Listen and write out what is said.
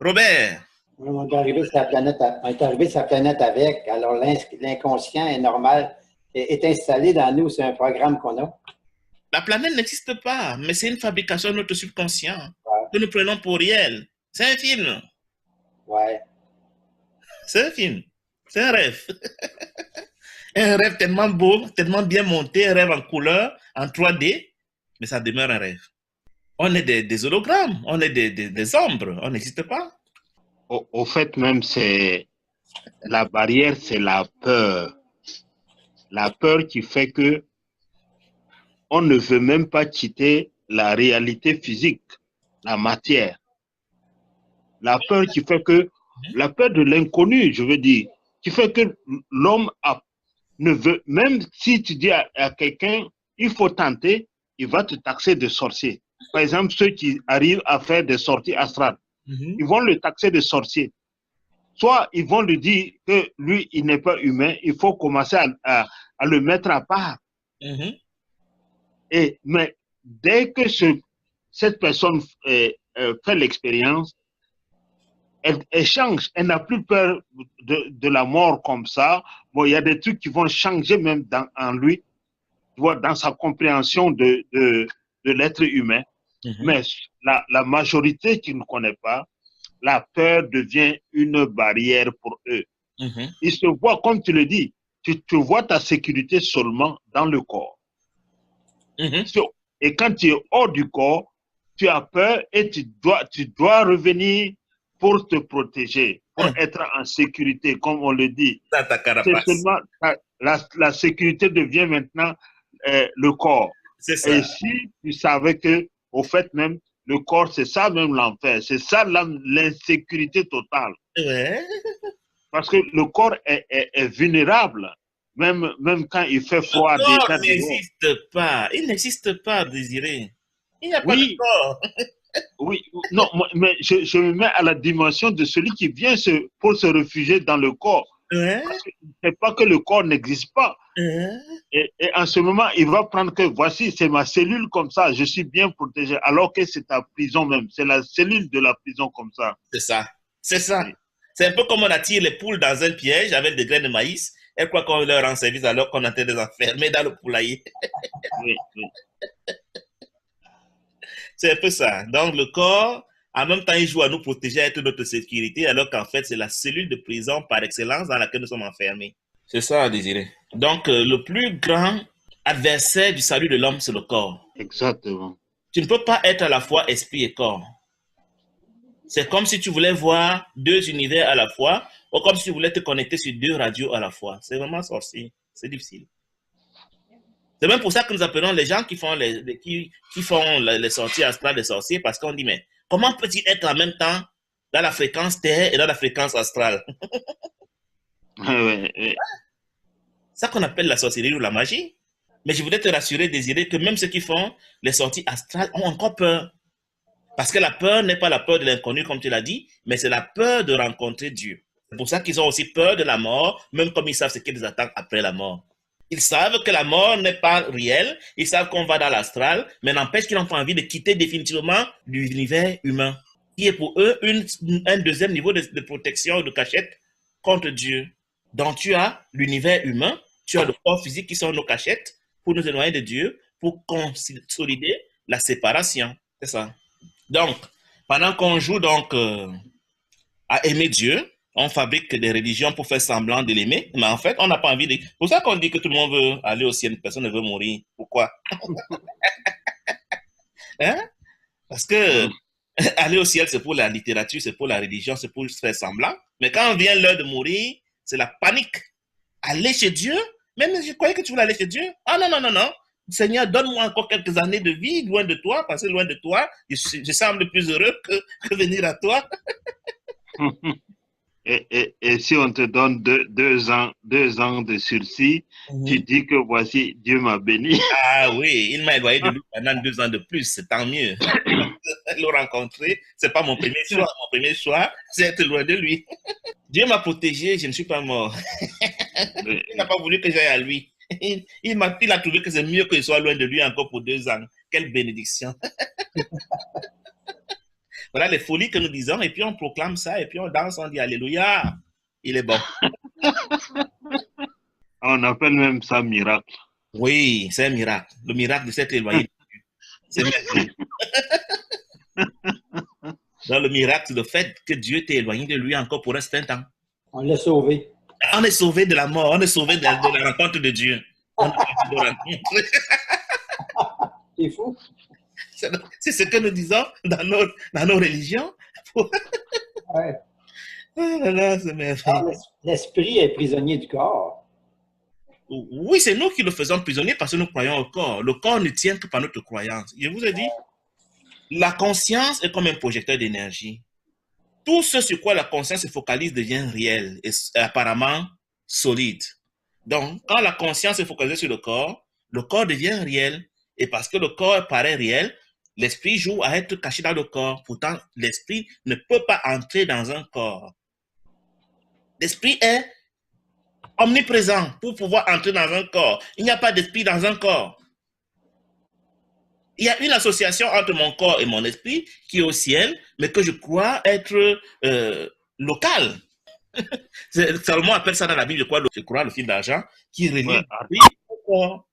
Robert, On est arrivé sur la planète, on est arrivé sur la planète avec. Alors, l'inconscient est normal, est installé dans nous. C'est un programme qu'on a. la planète n'existe pas, mais c'est une fabrication de notre subconscient Ouais. que nous prenons pour réel. C'est un film. Ouais. C'est un film. C'est un rêve. Un rêve tellement beau, tellement bien monté, un rêve en couleur, en 3D, mais ça demeure un rêve. On est des hologrammes, on est des ombres, on n'existe pas. Au fait même, c'est la barrière, c'est la peur. La peur qui fait que on ne veut même pas quitter la réalité physique, la matière. La peur qui fait que, la peur de l'inconnu, je veux dire, qui fait que l'homme ne veut, même si tu dis à quelqu'un, il faut tenter, il va te taxer de sorcier. Par exemple, ceux qui arrivent à faire des sorties astrales, ils vont le taxer de sorcier. Soit ils vont lui dire que lui, il n'est pas humain, il faut commencer à le mettre à part. Mais dès que cette personne fait l'expérience, elle change, elle n'a plus peur de la mort comme ça. Bon, il y a des trucs qui vont changer même en lui, dans sa compréhension de l'être humain. Mais la majorité qui ne connaît pas, la peur devient une barrière pour eux. Ils se voient, comme tu le dis, tu vois ta sécurité seulement dans le corps. Et quand tu es hors du corps, tu as peur et tu dois revenir pour te protéger, pour être en sécurité, comme on le dit. C'est seulement la sécurité devient maintenant le corps. Et si tu savais que, au fait même, le corps, c'est ça même l'enfer, c'est ça l'insécurité totale. Ouais. Parce que le corps est vulnérable, même quand il fait froid. Le corps n'existe pas, il n'existe pas, Désiré. Il n'y a pas de corps. Oui, non, mais je me mets à la dimension de celui qui vient pour se réfugier dans le corps. Parce qu'il ne sait pas que le corps n'existe pas. Et en ce moment, il va prendre que voici, c'est ma cellule comme ça, je suis bien protégé, alors que c'est ta prison même, c'est la cellule de la prison comme ça. C'est ça, c'est ça. Oui. C'est un peu comme on attire les poules dans un piège avec des graines de maïs. Elles croient qu'on leur rend service alors qu'on est en train de les enfermer dans le poulailler. Oui. C'est un peu ça. Donc le corps, en même temps, il joue à nous protéger, à être notre sécurité, alors qu'en fait, c'est la cellule de prison par excellence dans laquelle nous sommes enfermés. C'est ça, Désiré. Donc, le plus grand adversaire du salut de l'homme, c'est le corps. Exactement. Tu ne peux pas être à la fois esprit et corps. C'est comme si tu voulais voir deux univers à la fois, ou comme si tu voulais te connecter sur deux radios à la fois. C'est vraiment sorcier. C'est difficile. C'est même pour ça que nous appelons les gens qui font les sorties astrales des sorciers, parce qu'on dit, mais comment peut-il être en même temps dans la fréquence terre et dans la fréquence astrale? Oui. C'est ça qu'on appelle la sorcellerie ou la magie. Mais je voudrais te rassurer, Désiré, que même ceux qui font les sorties astrales ont encore peur. Parce que la peur n'est pas la peur de l'inconnu, comme tu l'as dit, mais c'est la peur de rencontrer Dieu. C'est pour ça qu'ils ont aussi peur de la mort, même comme ils savent ce qui les attend après la mort. Ils savent que la mort n'est pas réelle, ils savent qu'on va dans l'astral, mais n'empêche qu'ils n'ont pas envie de quitter définitivement l'univers humain, qui est pour eux un deuxième niveau de protection ou de cachette contre Dieu. Donc tu as l'univers humain, tu as le corps physique qui sont nos cachettes pour nous éloigner de Dieu, pour consolider la séparation. C'est ça. Donc, pendant qu'on joue donc à aimer Dieu, on fabrique des religions pour faire semblant de l'aimer, mais en fait, on n'a pas envie de... C'est pour ça qu'on dit que tout le monde veut aller au ciel, personne ne veut mourir. Pourquoi? Hein? Parce que aller au ciel, c'est pour la littérature, c'est pour la religion, c'est pour faire semblant. Mais quand vient l'heure de mourir, c'est la panique. Aller chez Dieu? Même je croyais que tu voulais aller chez Dieu. Ah non. Seigneur, donne-moi encore quelques années de vie loin de toi, parce que loin de toi, je semble plus heureux que venir à toi. Et si on te donne deux ans de sursis, tu dis que voici, Dieu m'a béni. Ah oui, il m'a éloigné de lui pendant 2 ans de plus, c'est tant mieux. Le rencontrer, c'est pas mon premier choix. Mon premier choix, c'est être loin de lui. Dieu m'a protégé, je ne suis pas mort. Il n'a pas voulu que j'aille à lui. Il a trouvé que c'est mieux que je sois loin de lui encore pour 2 ans. Quelle bénédiction. Voilà les folies que nous disons, et puis on proclame ça, et puis on danse, on dit Alléluia, il est bon. On appelle même ça miracle. Oui, c'est un miracle. Le miracle de s'être éloigné. C'est merveilleux. Dans le miracle, le fait que Dieu t'ait éloigné de lui encore pour un certain temps. On l'a sauvé. On est sauvé de la mort, on est sauvé de la rencontre de Dieu. On est sauvé de la rencontre. C'est fou. C'est ce que nous disons dans nos religions. Ouais. Oh là là, c'est merveilleux. L'esprit est prisonnier du corps. Oui, c'est nous qui le faisons prisonnier parce que nous croyons au corps. Le corps ne tient que par notre croyance. Je vous ai dit, la conscience est comme un projecteur d'énergie. Tout ce sur quoi la conscience se focalise devient réel et apparemment solide. Donc, quand la conscience est focalisée sur le corps devient réel. Et parce que le corps paraît réel, l'esprit joue à être caché dans le corps. Pourtant, l'esprit ne peut pas entrer dans un corps. L'esprit est omniprésent pour pouvoir entrer dans un corps. Il n'y a pas d'esprit dans un corps. Il y a une association entre mon corps et mon esprit qui est au ciel, mais que je crois être locale. Salomon appelle ça dans la Bible, je crois le fil d'argent qui relie l'esprit au corps.